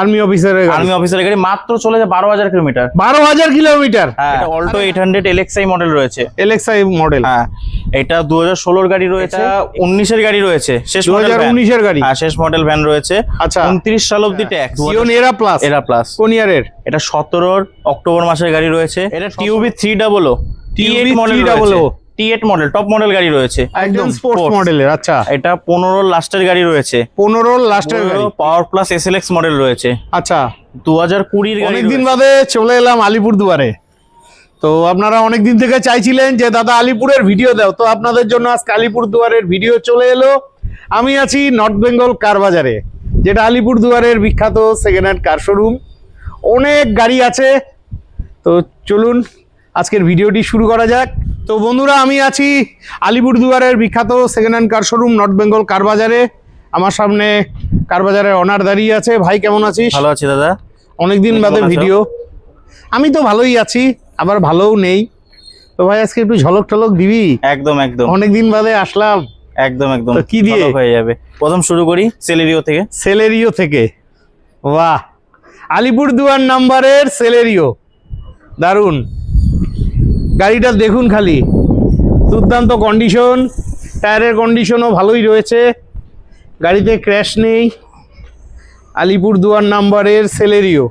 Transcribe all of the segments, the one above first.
Army অফিসারের গাড়ি মাত্র চলে যায় 12,000 কিলোমিটার। 12,000 কিলোমিটার। এটা অল্টো 800 LXI মডেল রয়েছে। LXI মডেল, হ্যাঁ। এটা 2016 গাড়ি রয়েছে, 19 এর গাড়ি রয়েছে, শেষ মডেল 2019 এর গাড়ি। হ্যাঁ, শেষ মডেল ভ্যান রয়েছে। আচ্ছা, 29 সাল অবধি ট্যাক্স। সিওন এরা প্লাস কোন ইয়ারের? এটা 17 অক্টোবর মাসের গাড়ি রয়েছে। এটা টিউবি 300 T8 মডেল রয়েছে। T8 মডেল টপ মডেল গাড়ি রয়েছে, একদম স্পোর্টস মডেলের। আচ্ছা, এটা 15 লাস্টের গাড়ি রয়েছে। 15 লাস্টের গাড়ি, পাওয়ার প্লাস SLX মডেল রয়েছে। আচ্ছা, 2020 এর গাড়ি। অনেকদিন বাদে চলে এলাম আলিপুরদুয়ারে। তো আপনারা অনেকদিন থেকে চাইছিলেন যে দাদা আলিপুরের ভিডিও দাও, তো আপনাদের জন্য আজকে আলিপুরদুয়ারের ভিডিও চলে এলো। আমি আছি নর্থ বেঙ্গল কার বাজারে, যেটা আলিপুরদুয়ারের বিখ্যাত সেকেন্ড হ্যান্ড কার শোরুম। অনেক গাড়ি আছে, তো চলুন আজকের ভিডিওটি শুরু করা যাক। তো বন্ধুরা, আমি আছি আলিপুরদুয়ারের বিখ্যাত second hand car showroom North Bengal car বাজারে। আমার সামনে কার বাজারের অনার দাঁড়িয়ে আছে। ভাই কেমন আছিস? ভালো আছি দাদা। অনেকদিন বাদে ভিডিও। আমি তো ভালোই আছি, আবার ভালোও নেই। তো ভাই আজকে একটু ঝলক টলক দিবি? একদম একদম, অনেকদিন বাদে আসলাম। একদম একদম। তো কি দিয়ে হয়ে যাবে? প্রথম শুরু করি সেলেরিও থেকে। সেলেরিও থেকে, বাহ, আলিপুরদুয়ার নাম্বারের সেলেরিও, দারুন। গাড়িটা দেখুন খালি, দুর্দান্ত কন্ডিশন, টায়ারের কন্ডিশনও ভালোই রয়েছে, গাড়িতে ক্র্যাশ নেই। আলিপুরদুয়ার নাম্বারের সেলেরিও।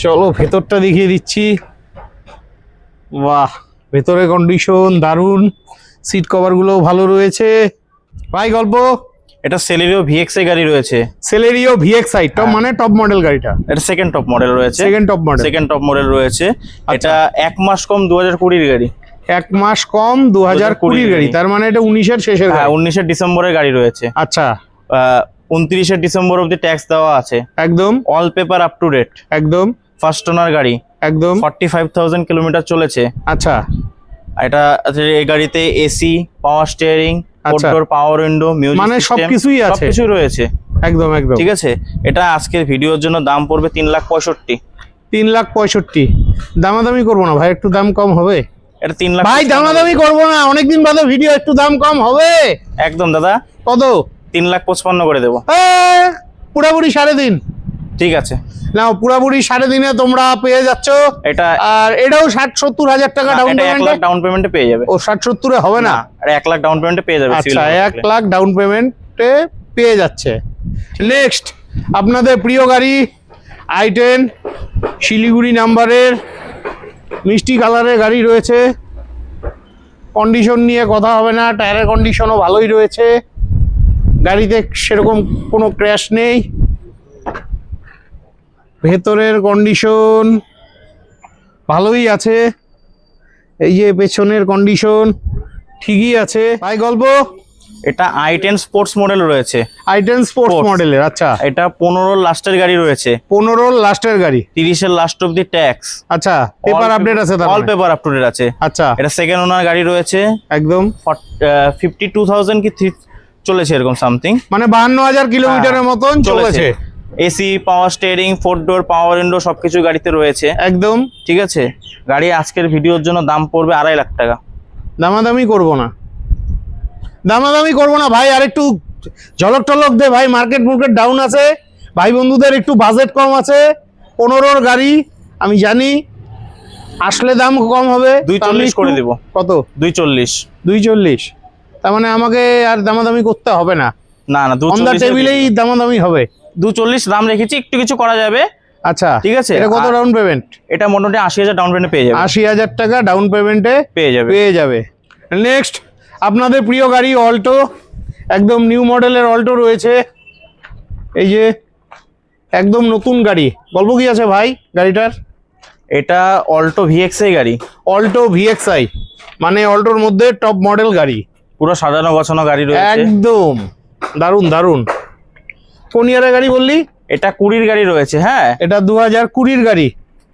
চলো ভেতরটা দেখিয়ে দিচ্ছি। বাহ, ভেতরের কন্ডিশন দারুন, সিট কভারগুলো ভালো রয়েছে। ভাই গল্প, এটা সেলেরিও VXI গাড়ি রয়েছে। সেলেরিও VXI টপ, মানে টপ মডেল গাড়িটা। এটা সেকেন্ড টপ মডেল রয়েছে। সেকেন্ড টপ মডেল রয়েছে। এটা 1 মাস কম 2020 এর গাড়ি। 1 মাস কম 2020 গাড়ি, তার মানে এটা 19 এর শেষের গাড়ি। হ্যাঁ, 19 ডিসেম্বরের গাড়ি রয়েছে। আচ্ছা, 29 ডিসেম্বর অবধি ট্যাক্স দেওয়া আছে। একদম all paper up to date. একদম ফার্স্ট ওনার গাড়ি, একদম 45,000 কিলোমিটার চলেছে। আচ্ছা, এটা এই গাড়িতে AC, power steering, four power window, music, মানে সবকিছুই আছে, সবকিছু রয়েছে। একদম একদম ঠিক আছে। এটা আজকের ভিডিওর জন্য দাম পড়বে 3,65,000। 3,65,000। দামাদামি করবো না ভাই, একটু দাম কম হবে? এটা 3 লাখ। ভাই দামাদামি করবো না, অনেকদিন বাদে ভিডিও, একটু দাম কম হবে? একদম দাদা। কত? 3,55,000 করে দেবো। পুরাপুরি 3.5। ঠিক আছে, নাও, পুরাপুরি 3.5 তোমরা পেয়ে যাচ্ছ এটা। আর এটাও 60-70 হাজার টাকা ডাউন পেমেন্টে। ডাউন পেমেন্টে পেয়ে যাবে। ও 60-70 হবে না, 1 লাখ ডাউন পেমেন্টে পেয়ে যাবে। আচ্ছা, 1 লাখ ডাউন পেমেন্টে পেয়ে যাচ্ছে। নেক্সট আপনাদের প্রিয় গাড়ি i10 শিলিগুড়ি নাম্বারের মিষ্টি কালারের গাড়ি রয়েছে। কন্ডিশন নিয়ে কথা হবে না, টায়ারের কন্ডিশনও ভালোই রয়েছে, গাড়িতে সেরকম কোনো ক্র্যাশ নেই, ভেতরের কন্ডিশন ভালোই আছে, এই যে পেছনের কন্ডিশন ঠিকই আছে। ভাই গল্প, এটা i10 স্পোর্টস মডেল রয়েছে। i10 স্পোর্টস মডেলের। আচ্ছা, এটা 15 লাস্টের গাড়ি রয়েছে। 15 লাস্টের গাড়ি, 30 এর লাস্ট অবধি ট্যাক্স। আচ্ছা, পেপার আপডেট আছে? All paper up to date আছে। আচ্ছা, এটা সেকেন্ড ওনার গাড়ি রয়েছে। একদম 52,000 কি চলেছে এরকম সামথিং, মানে 52,000 কিলোমিটারের মতন চলেছে। এসি, পাওয়ার স্টিয়ারিং, 4 ডোর, পাওয়ার উইন্ডো সবকিছু গাড়িতে রয়েছে। একদম ঠিক আছে। গাড়ি আজকের ভিডিওর জন্য দাম পড়বে 2.5 লাখ টাকা। দামাদামি করবো না, দামাদামি করবো না ভাই, আর একটু ঝলক টলক দে ভাই। মার্কেট ডাউন আছে, ভাই বন্ধুদের একটু বাজেট কম আছে, 15 গাড়ি আমি জানি, আসলে দাম কম হবে। 240 করে দেবো। কত? 240। তার মানে আমাকে আর দামাদামি করতে হবে না? না না, 240 টেবিলেই দামাদামি হবে। 240 দাম রেখেছি, একটু কিছু করা যাবে। আচ্ছা, ঠিক আছে। এটা কত ডাউন পেমেন্ট? এটা মোটামুটি 80,000 ডাউন পেমেন্টে পেয়ে যাবে। 80,000 টাকা ডাউন পেমেন্টে পেয়ে যাবে। নেক্সট আপনাদের প্রিয় গাড়ি অল্টো, একদম নিউ মডেলের অল্টো রয়েছে। এই যে একদম নতুন গাড়ি। গল্প কি আছে ভাই গাড়িটার? এটা অল্টো VXI গাড়ি। অল্টো VXI মানে অল্টোর মধ্যে টপ মডেল গাড়ি, পুরো সাজানো গোছানো গাড়ি রয়েছে, একদম দারুন দারুন। কোন ইয়ারের গাড়ি বললি? এটা 20 গাড়ি রয়েছে। হ্যাঁ, এটা 2020 গাড়ি।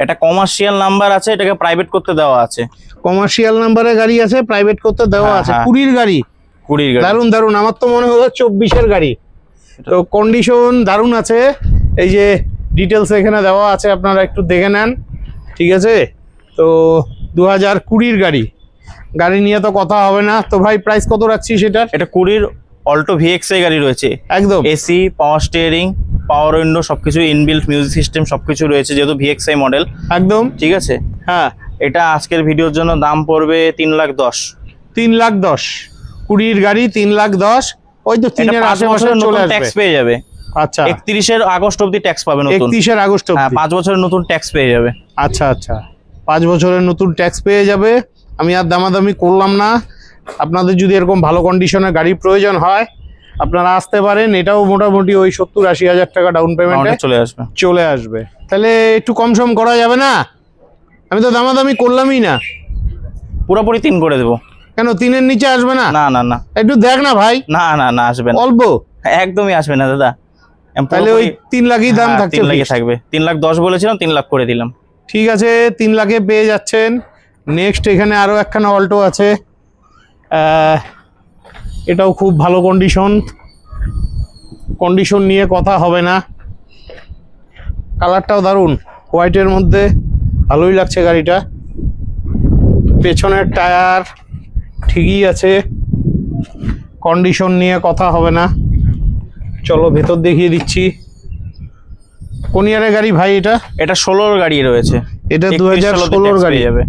এটা কমার্শিয়াল নাম্বার আছে, এটাকে প্রাইভেট করতে দেওয়া আছে। কমার্শিয়াল নাম্বারের গাড়ি আছে, প্রাইভেট করতে দেওয়া আছে। 20 গাড়ি, 20 গাড়ি, দারুন দারুন। আমার তো মনে হলো 24-এর গাড়ি। তো কন্ডিশন দারুন আছে, এই যে ডিটেলস এখানে দেওয়া আছে, আপনারা একটু দেখে নেন। ঠিক আছে। তো 2020-এর গাড়ি, গাড়ি নিয়ে তো কথা হবে না। তো ভাই প্রাইস কত রাখছি সেটার? এটা 20 অল্টো ভিএক্সআই গাড়ি রয়েছে, একদম AC, power steering, power window সবকিছু, ইনবিল্ট মিউজিক সিস্টেম সবকিছু রয়েছে, যেহেতু ভিএক্সআই মডেল। একদম ঠিক আছে, হ্যাঁ। এটা আজকের ভিডিওর জন্য দাম পড়বে 3,10,000। 3,10,000 20 গাড়ি 3,10,000, ওই তো 3-এর 5 আশেপাশে বছরের চলে নতুন ট্যাক্স আসবে। পেয়ে যাবে। আচ্ছা 31 আগস্ট অবধি ট্যাক্স পাবে নতুন। 31 আগস্ট হ্যাঁ, অবধি। 5 বছরের নতুন ট্যাক্স পেয়ে যাবে। আচ্ছা আচ্ছা, 5 বছরের নতুন ট্যাক্স পেয়ে যাবে। আমি আর দামাদামি করলাম না। আপনাদের যদি এরকম ভালো কন্ডিশনের গাড়ি প্রয়োজন হয় আপনারা আসতে পারেন। এটাও মোটামুটি ওই 70-80 হাজার টাকা ডাউন পেমেন্টে চলে আসবে। তাহলে একটু কম সম করা যাবে না? আমি তো দামাদামি করলামই না। পুরোপুরি 3 করে দেবো। কেন 3-এর নিচে আসবে না? না না না, একটু দেখ না ভাই। না না না, আসবে না, অল্প একদমই আসবে না দাদা। তাহলে ওই 3 লাখই দাম থাকছে। 3 লাখই থাকবে। 3,10,000 বলেছিলাম, 3 লাখ করে দিলাম। ঠিক আছে, 3 লাখে পেয়ে যাচ্ছেন। নেক্সট এখানে আরো একখানা অল্টো আছে, এটাও খুব ভালো কন্ডিশন নিয়ে কথা হবে না। কালারটাও দারুণ, হোয়াইটের মধ্যে ভালোই লাগছে গাড়িটা। পেছনের টায়ার ঠিকই আছে, কন্ডিশন নিয়ে কথা হবে না। চলো ভেতর দেখিয়ে দিচ্ছি। কোন ইয়ারের গাড়ি ভাই এটা? এটা 16 গাড়ি রয়েছে। এটা 2016 গাড়ি যাবে।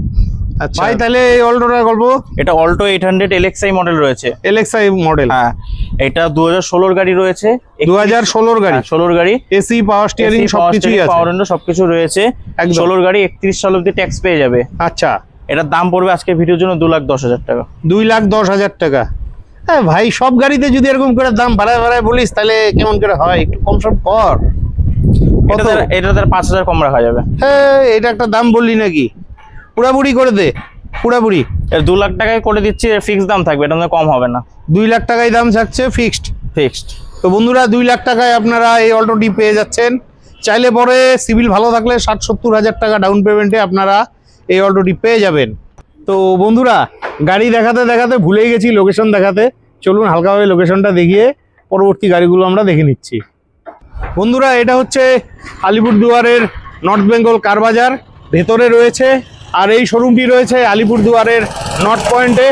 আচ্ছা ভাই, তাহলে এই অল্টোটার গল্প। এটা অল্টো 800 LXI মডেল রয়েছে। LXI মডেল, হ্যাঁ। এটা 2016 গাড়ি রয়েছে। 2016 গাড়ি, 16 গাড়ি, এসি, পাওয়ার স্টিয়ারিং সবকিছুই আছে, পাওয়ার উইন্ডো সবকিছু রয়েছে। 16 গাড়ি 31 সাল অবধি ট্যাক্স পেয়ে যাবে। আচ্ছা, এটার দাম পড়বে আজকের ভিডিওর জন্য 2,10,000 টাকা। 2,10,000 টাকা। হ্যাঁ ভাই, সব গাড়িতে যদি এরকম করে দাম বাড়ায় বলিস তাহলে কেমন করে হয়? একটু কম সম কর। এটা 5,000 কম রাখা যাবে। হ্যাঁ, এটা একটা দাম বললি নাকি? পুরাপুরি করে দে, পুরাপুরি। 2 লাখ টাকায় করে দিচ্ছি, ফিক্স দাম থাকবে, এটা কম হবে না। 2 লাখ টাকায় দাম থাকছে ফিক্সড। তো বন্ধুরা, 2 লাখ টাকায় আপনারা এই অল্টোটি পেয়ে যাচ্ছেন। চাইলে পরে সিভিল ভালো থাকলে 60-70 হাজার টাকা ডাউন পেমেন্টে আপনারা এই অল্টোটি পেয়ে যাবেন। তো বন্ধুরা, গাড়ি দেখাতে দেখাতে ভুলেই গেছি লোকেশন দেখাতে। চলুন হালকাভাবে লোকেশনটা দেখিয়ে পরবর্তী গাড়িগুলো আমরা দেখে নিচ্ছি। বন্ধুরা, এটা হচ্ছে আলিপুরদুয়ারের নর্থ বেঙ্গল কার বাজার ভেতরে রয়েছে, আর এই শোরুমটি রয়েছে আলিপুরদুয়ারের নর্থ পয়েন্টে।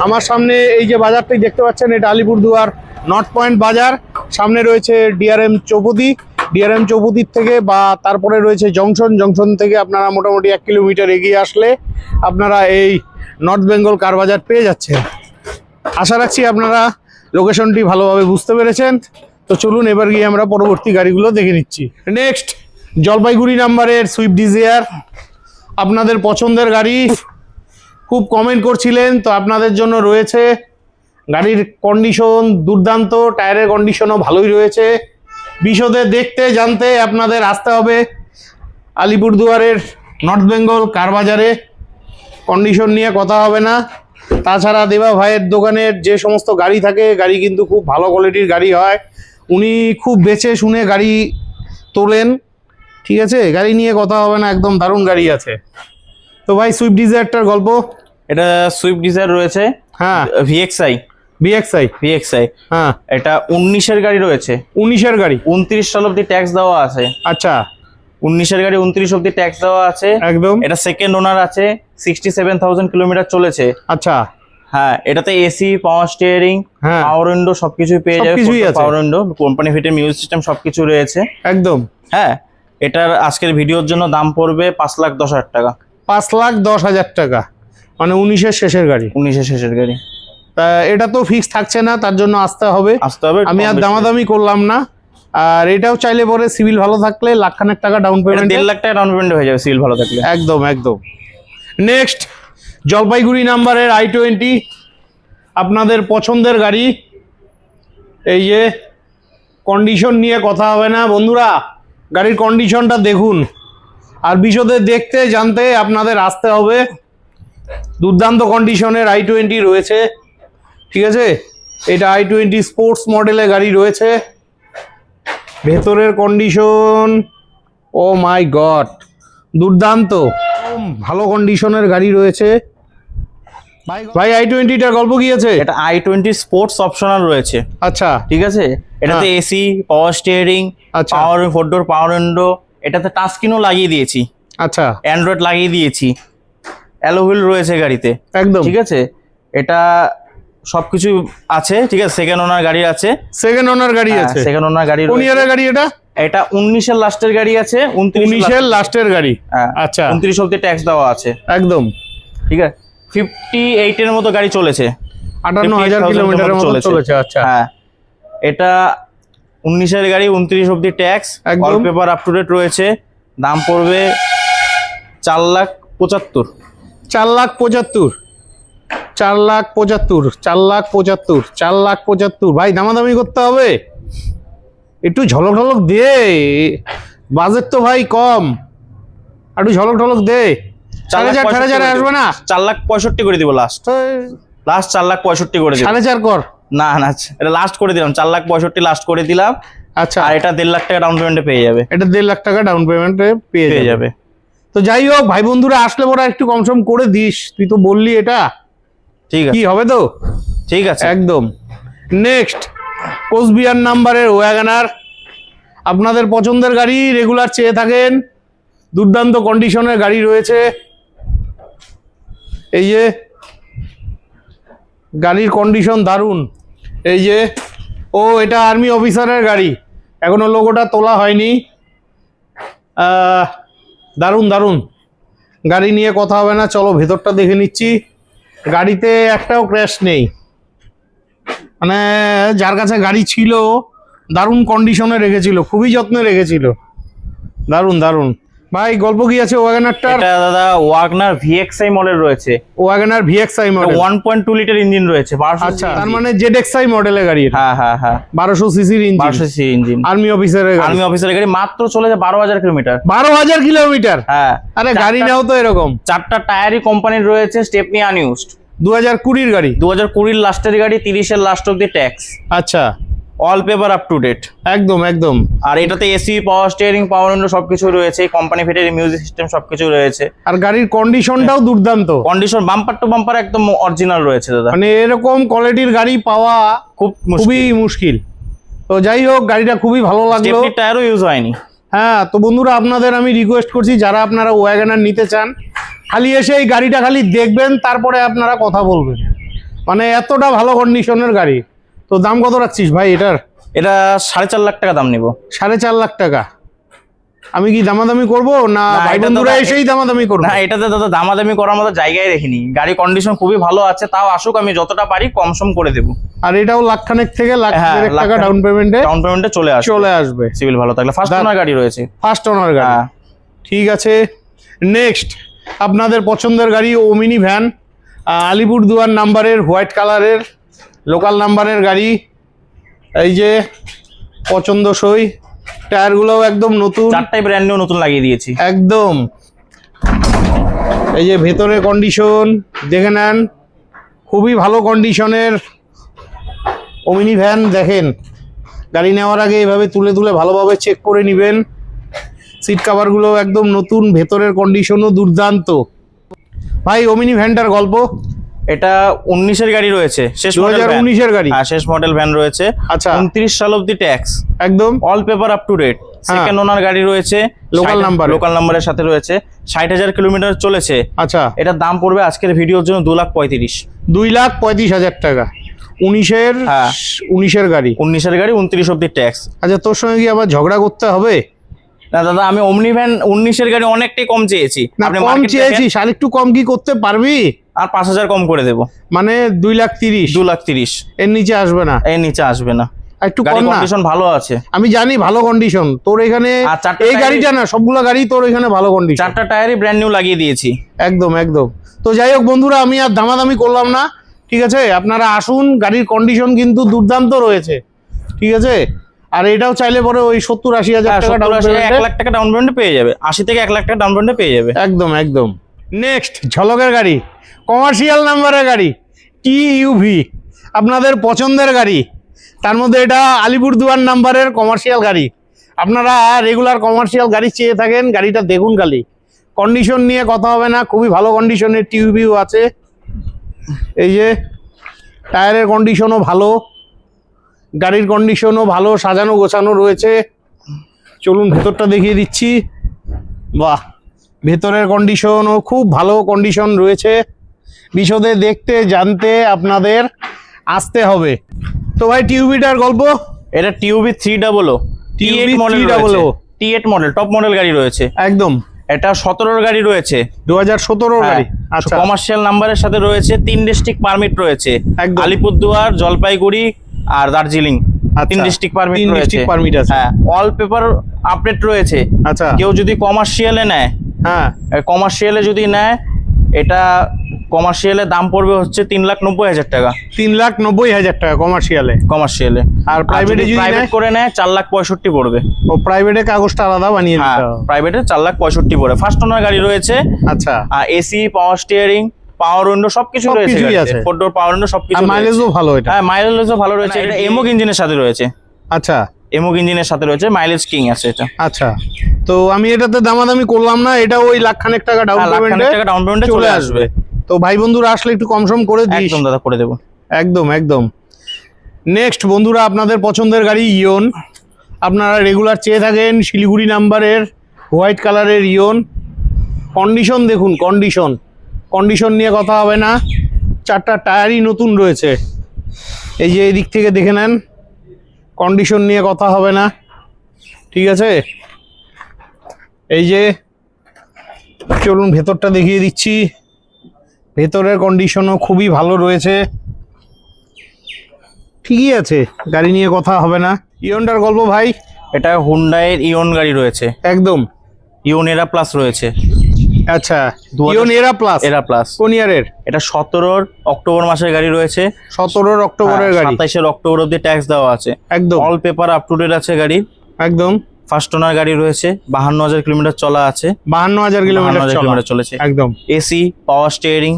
আমার সামনে এই যে বাজারটি দেখতে পাচ্ছেন, এটা আলিপুরদুয়ার নর্থ পয়েন্ট বাজার। সামনে রয়েছে ডিআরএম চৌপতি, ডিআরএম চৌপতির থেকে বা তারপরে রয়েছে জংশন থেকে আপনারা মোটামুটি 1 কিলোমিটার এগিয়ে আসলে আপনারা এই নর্থ বেঙ্গল কার বাজার পেয়ে যাচ্ছেন। আশা রাখছি আপনারা লোকেশনটি ভালোভাবে বুঝতে পেরেছেন। তো চলুন এবার গিয়ে আমরা পরবর্তী গাড়িগুলো দেখে নিচ্ছি। নেক্সট জলপাইগুড়ি নাম্বারের সুইফট ডিজায়ার, আপনাদের পছন্দের গাড়ি। খুব কমেন্ট করছিলেন, তো আপনাদের জন্য রয়েছে। গাড়ির কন্ডিশন দুর্দান্ত, টায়ারের কন্ডিশনও ভালোই রয়েছে। বিশদে দেখতে জানতে আপনাদের আসতে হবে আলিপুরদুয়ারের নর্থ বেঙ্গল কার বাজারে। কন্ডিশন নিয়ে কথা হবে না। তাছাড়া দেবা ভাইয়ের দোকানের যে সমস্ত গাড়ি থাকে, গাড়ি কিন্তু খুব ভালো কোয়ালিটির গাড়ি হয়। উনি খুব বেছে শুনে গাড়ি তোলেন। ঠিক আছে, গাড়ি নিয়ে কথা হবে না, একদম দারুণ গাড়ি আছে। তো ভাই, সুইফট ডিজায়ারটার গল্প। এটা সুইফট ডিজায়ার রয়েছে, হ্যাঁ। ভিএক্সআই, হ্যাঁ। এটা 19-এর গাড়ি রয়েছে। 19-এর গাড়ি, 29 সাল অবধি ট্যাক্স দেওয়া আছে। আচ্ছা, 19-এর গাড়ি 29 অবধি ট্যাক্স দেওয়া আছে একদম। এটা সেকেন্ড ওনার আছে, 67,000 কিলোমিটার চলেছে। আচ্ছা, হ্যাঁ। এটাতে এসি, পাওয়ার স্টিয়ারিং, হ্যাঁ, পাওয়ার উইন্ডো সবকিছুই পেয়ে যাবে। পাওয়ার window, company fitted music system সবকিছু রয়েছে একদম। হ্যাঁ। এটার আজকের ভিডিওর জন্য দাম পড়বে 5,10,000 টাকা। 5,10,000 টাকা, মানে 19-এর শেষের গাড়ি। 19-এর শেষের গাড়ি। তা এটা তো ফিক্স থাকছে না, তার জন্য আসতে হবে। আমি আর দামাদামি করলাম না। আর এটাও চাইলে পরে সিভিল ভালো থাকলে লাখখানেক টাকা ডাউন পেমেন্ট, 1.5 লাখ টাকা ডাউন পেমেন্ট হয়ে যাবে সিভিল ভালো থাকলে। একদম একদম। নেক্সট জলপাইগুড়ি নাম্বারের i20, আপনাদের পছন্দের গাড়ি। এই যে কন্ডিশন নিয়ে কথা হবে না বন্ধুরা, গাড়ির কন্ডিশনটা দেখুন। আর বিশদে দেখতে জানতে আপনাদের আসতে হবে। দুর্দান্ত কন্ডিশনের i20 রয়েছে। ঠিক আছে, এটা i20 স্পোর্টস মডেলের গাড়ি রয়েছে। ভেতরের কন্ডিশন, ও মাই গড, দুর্দান্ত ভালো কন্ডিশনের গাড়ি রয়েছে। ভাই, i20টার গল্প কি আছে? এটা i20 স্পোর্টস অপশনাল রয়েছে। আচ্ছা, ঠিক আছে। এটাতে এসি, পাওয়ার স্টিয়ারিং, পাওয়ার 4 ডোর পাওয়ার উইন্ডো, এটাতে টাচ স্ক্রিনও লাগিয়ে দিয়েছি। আচ্ছা, অ্যান্ড্রয়েড লাগিয়ে দিয়েছি। অ্যালো হুইল রয়েছে গাড়িতে, একদম। ঠিক আছে। এটা সবকিছু আছে, ঠিক আছে। সেকেন্ড ওনার গাড়ি আছে, সেকেন্ড ওনার গাড়ি আছে। সেকেন্ড ওনার গাড়ি কোন ইয়ারের গাড়ি এটা? এটা 19 এর লাস্টের গাড়ি আছে, 19 এর লাস্টের গাড়ি। আচ্ছা, 29 অবধি ট্যাক্স দেওয়া আছে একদম, ঠিক আছে। 58 এর মতো গাড়ি চলেছে, 58,000 কিলোমিটারের মতো চলেছে। আচ্ছা, হ্যাঁ, এটা 19 এর গাড়ি, 29 অবধি tax, all paper up to date রয়েছে। দাম পড়বে 4,75,000। 4,75,000, 4,75,000, 4,75,000, 4,75,000। ভাই দামাদামি করতে হবে, একটু ঝলক ঢলক দে, বাজেট তো ভাই কম, একটু ঝলক ঢলক দে। 4,500 আসবে না? 4,65,000 করে দিব লাস্ট, 4,65,000 করে দিব। 4,500 কর। না না, এটা লাস্ট করে দিলাম, 4,65,000 লাস্ট করে দিলাম। আচ্ছা, আর এটা 1.5 লাখ টাকা ডাউন পেমেন্টে পেয়ে যাবে। এটা 1.5 লাখ টাকা ডাউন পেমেন্টে পেয়ে যাবে। তো যাই হোক ভাই বন্ধুরা, আসলে পরে একটু কম সম করে দিস, তুই তো বললি এটা, ঠিক আছে, কি হবে তো? ঠিক আছে, একদম। নেক্সট, কোচবিহার নাম্বারের ওয়াগনার, আপনাদের পছন্দের গাড়ি, রেগুলার চেয়ে থাকেন, দুর্দান্ত কন্ডিশনের গাড়ি রয়েছে। এই যে গাড়ির কন্ডিশন দারুণ। এই যে, ও এটা আর্মি অফিসারের গাড়ি, এখনো লোগোটা তোলা হয়নি। দারুণ দারুণ গাড়ি, নিয়ে কথা হবে না, চলো ভেতরটা দেখে নিচ্ছি। গাড়িতে একটাও ক্র্যাশ নেই, মানে যার কাছে গাড়ি ছিল দারুণ কন্ডিশনে রেখেছিল, খুবই যত্নে রেখেছিল, দারুণ দারুণ। ভাই গল্প কি আছে ওয়াগনারটার? এটা দাদা ওয়াগনার VXI মডেল রয়েছে, WagonR VXI model, 1.2 litre engine রয়েছে। আচ্ছা, তার মানে ZXI মডেলের গাড়ি। হ্যাঁ হ্যাঁ হ্যাঁ, 1200 সিসির ইঞ্জিন, 1200 সিসি ইঞ্জিন, আর্মি অফিসারের গাড়ি। আর্মি অফিসারের গাড়ি, মাত্র চলে যায় 12,000 কিলোমিটার। 12,000 কিলোমিটার? হ্যাঁ। আরে গাড়ি নাও তো এরকম। 4টা টায়ারই কোম্পানির রয়েছে, স্টেপনি আনইউজড, 2020 গাড়ি, 2020 লাস্টের গাড়ি, 30 এর লাস্ট অবধি ট্যাক্স। আচ্ছা, all paper up to date, একদম একদম। আর এটাতে AC, power steering, power window সবকিছু রয়েছে, কোম্পানি ফিটেড মিউজিক সিস্টেম সবকিছু রয়েছে। আর গাড়ির কন্ডিশনটাও দুর্দান্ত, কন্ডিশন বাম্পার টু বাম্পার একদম অরিজিনাল রয়েছে দাদা, মানে এরকম কোয়ালিটির গাড়ি পাওয়া খুবই মুশকিল। তো যাই হোক, গাড়িটা খুবই ভালো লাগলো। স্টেপনি টায়ারও ইউজ হয়নি। হ্যাঁ, তো বন্ধুরা আপনাদের আমি রিকোয়েস্ট করছি, যারা আপনারা ওয়াগনার নিতে চান, খালি এসে এই গাড়িটা খালি দেখবেন, তারপরে আপনারা কথা বলবেন, মানে এতটা ভালো কন্ডিশনের গাড়ি। তো দাম কত রাখছিস ভাই এটার? এটা 4.5 লাখ টাকা দাম নিব। 4.5 লাখ টাকা? আমি কি দামাদামি করবো না ভাই বন্ধুরা এসেই দামাদামি করবো? না, এটাতে দাদা দামাদামি করার মতো জায়গায় দেখিনি, গাড়ি কন্ডিশন খুবই ভালো আছে, তাও আসুক, আমি যতটা পারি কম সম করে দেবো। আর এটাও লাখখানেক থেকে লাখ টাকা ডাউন পেমেন্টে চলে আসবে সিভিল ভালো থাকলে। ফার্স্ট ওনার গাড়ি রয়েছে, ফার্স্ট ওনার গাড়ি, ঠিক আছে। নেক্সট, আপনাদের পছন্দের গাড়ি ওমিনি ভ্যান, আলিপুরদুয়ার নাম্বারের, হোয়াইট কালারের, লোকাল নাম্বারের গাড়ি। এই যে পছন্দসই, টায়ারগুলোও একদম নতুন, 4টাই ব্র্যান্ড নিউ নতুন লাগিয়ে দিয়েছি একদম। এই যে ভেতরের কন্ডিশন দেখে নেন, খুবই ভালো কন্ডিশনের ওমিনি ভ্যান। দেখেন, গাড়ি নেওয়ার আগে এভাবে তুলে তুলে ভালোভাবে চেক করে নেবেন। সিট কাভারগুলো একদম নতুন, ভেতরের কন্ডিশনও দুর্দান্ত। ভাই ওমিনি ভ্যানটার গল্প? এটা 19 এর গাড়ি রয়েছে, শেষ মডেল 2019 এর গাড়ি। হ্যাঁ, শেষ মডেল ভ্যান রয়েছে। আচ্ছা, 29 সাল অবধি ট্যাক্স, একদম all paper up to date. Second owner গাড়ি রয়েছে, লোকাল নাম্বারের সাথে রয়েছে, 60,000 কিলোমিটার চলেছে। আচ্ছা, এটার দাম পড়বে আজকের ভিডিওর জন্য 2,35,000। 2,35,000 টাকা। 19 এর গাড়ি, 19 এর গাড়ি, 29 অবধি ট্যাক্স। আচ্ছা, তোর সঙ্গে কি আবার ঝগড়া করতে হবে? না দাদা, আমি ওমনি ভ্যান 19 এর গাড়ি অনেকটাই কম চেয়েছি। আপনি কম চেয়েছিস, আর একটু কম কি করতে পারবি? আর 5,000 কম করে দেবো, মানে 2,30,000। 2,30,000 এর নিচে আসবে না? এর নিচে আসবে না। একটু গাড়ি কম না? কন্ডিশন ভালো আছে, আমি জানি ভালো কন্ডিশন তোর এখানে, এই গাড়িটা না, সবগুলো গাড়ি তোর এখানে ভালো কন্ডিশন। 4টা টায়ারই ব্র্যান্ড নিউ লাগিয়ে দিয়েছি, একদম একদম। তো যাই হোক বন্ধুরা, আমি আর দামাদামি করলাম না, ঠিক আছে? আপনারা আসুন, গাড়ির কন্ডিশন কিন্তু দুর্দান্ত রয়েছে, ঠিক আছে? আর এটাও চাইলে পরে ওই 70-80 হাজার টাকা ডাউন পেমেন্টে, 1 লাখ টাকা ডাউন পেমেন্টে পেয়ে যাবে, 80 থেকে 1 লাখ টাকা ডাউন পেমেন্টে পেয়ে যাবে, একদম একদম। নেক্সট, ঝলকের গাড়ি, কমার্শিয়াল নাম্বারের গাড়ি, TUV, আপনাদের পছন্দের গাড়ি। তার মধ্যে এটা আলিপুরদুয়ার নাম্বারের কমার্শিয়াল গাড়ি। আপনারা রেগুলার কমার্শিয়াল গাড়ি চেয়ে থাকেন, গাড়িটা দেখুন খালি, কন্ডিশন নিয়ে কথা হবে না, খুবই ভালো কন্ডিশনের TUVও আছে। এই যে টায়ারের কন্ডিশনও ভালো, গাড়ির কন্ডিশনও ভালো, সাজানো গোছানো রয়েছে। চলুন ভেতরটা দেখিয়ে দিচ্ছি। বাহ, ভেতরের কন্ডিশনও খুব ভালো কন্ডিশন রয়েছে। বিশদে দেখতে জানতে আপনাদের আসতে হবে। তো ভাই টিউবিটার গল্প। এটা টিউবি 300 T8 মডেল রয়েছে। T8 মডেল টপ মডেল গাড়ি রয়েছে একদম। এটা 17 গাড়ি রয়েছে, 2017 গাড়ি। আচ্ছা, কমার্শিয়াল নাম্বারের সাথে রয়েছে, 3 ডিস্ট্রিক্ট পারমিট রয়েছে, একদম। আলিপুরদুয়ার, জলপাইগুড়ি আর দার্জিলিং, 3 ডিস্ট্রিক্ট পারমিট রয়েছে। হ্যাঁ, অল পেপার আপডেট রয়েছে। আচ্ছা, কেউ যদি কমার্শিয়ালে নেয়, হ্যাঁ কমার্শিয়ালে যদি নেয়, এটা কমার্শিয়ালে দাম পড়বে হচ্ছে 3,90,000 টাকা। 3,90,000 টাকা কমার্শিয়ালে। কমার্শিয়ালে। আর প্রাইভেটে যদি প্রাইভেট করে নেয় 4,65,000 পড়বে। ও প্রাইভেটে কাগজটা আলাদা বানিয়ে দিতে হ্যাঁ, হবে। প্রাইভেটে 4,65,000 পড়ে। ফার্স্ট ওনার গাড়ি রয়েছে। আচ্ছা, আর AC, power steering, power window সবকিছু রয়েছে। সবকিছুই আছে। 4 ডোর পাওয়ার উইন্ডো সবকিছু। আর মাইলেজও ভালো এটা। হ্যাঁ, মাইলেজও ভালো রয়েছে। এটা এমোক ইঞ্জিনের সাথে রয়েছে। আচ্ছা, এমোক ইঞ্জিনের সাথে রয়েছে, মাইলেজ কিং আছে এটা। আচ্ছা, তো আমি এটাতে দামাদামি করলাম না, এটা ওই লাখখানেক টাকা ডাউন পেমেন্টে চলে আসবে। তো ভাই বন্ধুরা আসলে একটু কম সম করে দিস। একদম দাদা, করে দেবো। একদম একদম। নেক্সট বন্ধুরা, আপনাদের পছন্দের গাড়ি ইয়ন। আপনারা রেগুলার চেয়ে থাকেন শিলিগুড়ি নাম্বারের হোয়াইট কালারের ইয়ন। কন্ডিশন দেখুন, কন্ডিশন নিয়ে কথা হবে না। 4টা টায়ারই নতুন রয়েছে। এই যে এই দিক থেকে দেখে নেন, কন্ডিশন নিয়ে কথা হবে না, ঠিক আছে। এই যে চলুন ভেতরটা দেখিয়ে দিচ্ছি। ভেতরের কন্ডিশনও খুবই ভালো রয়েছে, ঠিকই আছে, গাড়ি নিয়ে কথা হবে না। ইয়নটার গল্প ভাই। এটা হুন্ডাইয়ের ইয়ন গাড়ি রয়েছে। একদম। ইয়ন এরা প্লাস রয়েছে। আচ্ছা, ইয়ন এরা প্লাস। এরা প্লাস কোন ইয়ারের? এটা 17 অক্টোবর মাসের গাড়ি রয়েছে। 17 অক্টোবরের গাড়ি। 27 অক্টোবর অবধি ট্যাক্স দেওয়া আছে। একদম। All paper up to date আছে গাড়ি। একদম। ফার্স্ট ওনার গাড়ি রয়েছে, 52,000 কিলোমিটার চলা আছে। 52,000 কিলোমিটার চলেছে। একদম। AC, power steering,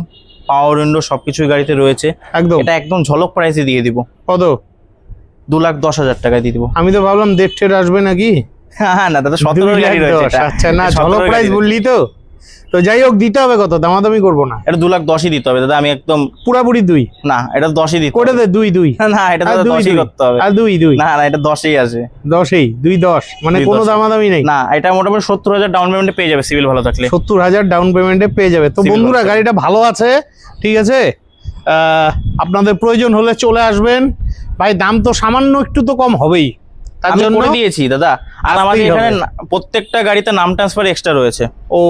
power window সবকিছুই গাড়িতে রয়েছে। একদম। এটা একদম ঝলক প্রাইসে দিয়ে দিব। কত? 2,10,000 টাকায় দিয়ে দিব। আমি তো ভাবলাম 1.5 আসবে নাকি। হ্যাঁ না দাদা, 17 গাড়ি রয়েছে এটা। আচ্ছা, না ঝলক প্রাইস বললি তো। তো যাই হোক, দিতে হবে কত? দামাদামি করবো না। এটা 2,10,000 দিতে হবে দাদা। আমি একদম পুরাপুরি 2 না, এটা 10ই দিতে করে দে। 2 না, এটা দাদা 10ই করতে হবে। আর 2 না না, এটা 10ই আছে। 10ই 2 মানে 2 কোনো 10 দামাদামি নেই। না, এটা মোটামুটি 70,000 ডাউন পেমেন্টে পেয়ে যাবে, সিভিল ভালো থাকলে। 70,000 ডাউন পেমেন্টে পেয়ে যাবে। তো Civil বন্ধুরা, ভালো গাড়িটা ভালো আছে, ঠিক আছে। আপনাদের প্রয়োজন হলে চলে আসবেন। ভাই দাম তো সামান্য একটু তো কম হবেই, তার আমি জন্য করে দিয়েছি দাদা। আর আমাদের আসতেই এখানে হবে। প্রত্যেকটা গাড়িতে নাম ট্রান্সফার এক্সট্রা রয়েছে। ও,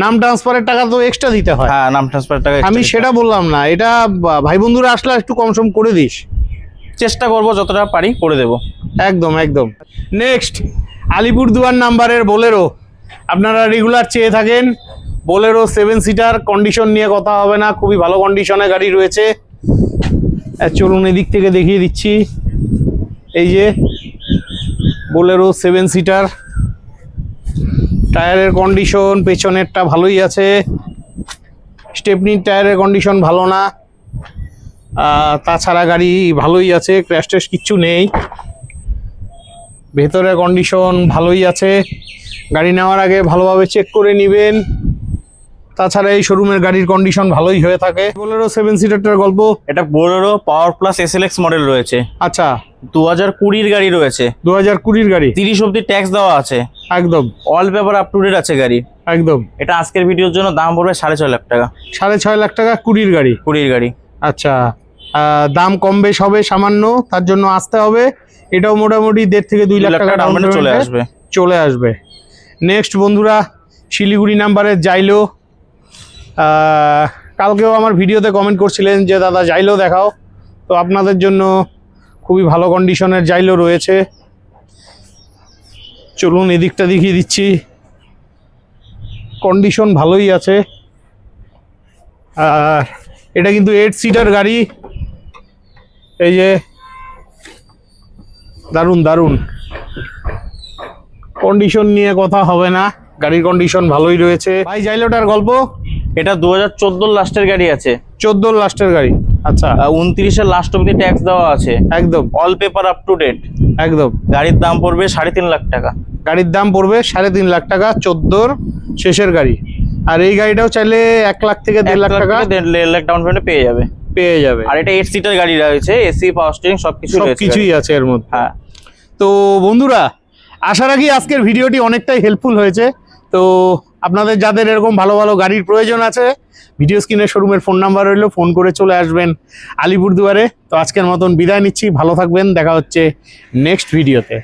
নাম ট্রান্সফারের টাকা তো এক্সট্রা দিতে হয়। হ্যাঁ, নাম ট্রান্সফার টাকা আমি সেটা বললাম না, এটা ভাই বন্ধুরা আসলে একটু কম সম করে দিস। চেষ্টা করব যতটা পারি করে দেব। একদম একদম। নেক্সট, আলিপুরদুয়ার নাম্বারের বোলেরো। আপনারা রেগুলার চেয়ে থাকেন বোলেরো 7 সিটার। কন্ডিশন নিয়ে কথা হবে না, খুবই ভালো কন্ডিশনে গাড়ি রয়েছে। চলুন এদিক থেকে দেখিয়ে দিচ্ছি। এই যে বোলেরো 7 সিটার। টায়ারের কন্ডিশন পেছনেরটা ভালোই আছে, স্টেপনির টায়ারের কন্ডিশন ভালো না। তাছাড়া গাড়ি ভালোই আছে, ক্র্যাশ টেস্ট কিচ্ছু নেই। ভেতরের কন্ডিশন ভালোই আছে। গাড়ি নেওয়ার আগে ভালোভাবে চেক করে নেবেন। তাছাড়া এই শোরুমের গাড়ির কন্ডিশন ভালোই হয়ে থাকে। বোলেরো 7 সিটারটার গল্প। এটা Bolero power plus SLX model রয়েছে। আচ্ছা, 2020 গাড়ি রয়েছে। 2020 গাড়ি। 30 অবধি ট্যাক্স দেওয়া আছে। একদম। All paper up to date আছে গাড়ি। একদম। এটা আজকের ভিডিওর জন্য দাম পড়বে 6.5 লাখ টাকা। 6.5 লাখ টাকা 20 গাড়ি। 20 গাড়ি। আচ্ছা, দাম কম বেশ হবে সামান্য, তার জন্য আসতে হবে। এটাও মোটামুটি 1.5 থেকে 2 লাখ টাকা ডাউন পেমেন্টে চলে আসবে। নেক্সট বন্ধুরা, শিলিগুড়ি নাম্বারের জাইলো। কালকেও আমার ভিডিওতে কমেন্ট করছিলেন যে দাদা জাইলো দেখাও। তো আপনাদের জন্য খুবই ভালো কন্ডিশনের জাইলো রয়েছে। চলুন এদিকটা দেখিয়ে দিচ্ছি, কন্ডিশন ভালোই আছে। আর এটা কিন্তু 8 সিটার গাড়ি। এই যে দারুণ দারুণ কন্ডিশন নিয়ে কথা হবে না, গাড়ির কন্ডিশন ভালোই রয়েছে। ভাই জাইলোটার গল্প। এটা 2014 লাস্টের গাড়ি আছে। 14 লাস্টের গাড়ি। আচ্ছা, 29 লাস্ট অবধি ট্যাক্স দেওয়া আছে। একদম। All paper up to date. একদম। গাড়ির দাম পড়বে 3.5 লাখ টাকা। গাড়ির দাম পড়বে 3.5 লাখ টাকা, 14 শেষের গাড়ি। আর এই গাড়িটাও চাইলে 1 লাখ থেকে 1.5 লাখ টাকা 1.5 লাখ ডাউন পেমেন্টে পেয়ে যাবে। আর এটা 8 সিটার গাড়ি রয়েছে, এসি, পাওয়ার স্টিয়ারিং সবকিছুই আছে এর মধ্যে। হ্যাঁ। তো বন্ধুরা, আশা রাখি আজকের ভিডিওটি অনেকটাই হেল্পফুল হয়েছে। তো আপনাদের যাদের এরকম ভালো ভালো গাড়ির প্রয়োজন আছে, ভিডিও স্ক্রিনে শোরুমের ফোন নাম্বার রইলো, ফোন করে চলে আসবেন আলিপুরদুয়ারে। তো আজকের মতন বিদায় নিচ্ছি, ভালো থাকবেন, দেখা হচ্ছে নেক্সট ভিডিওতে।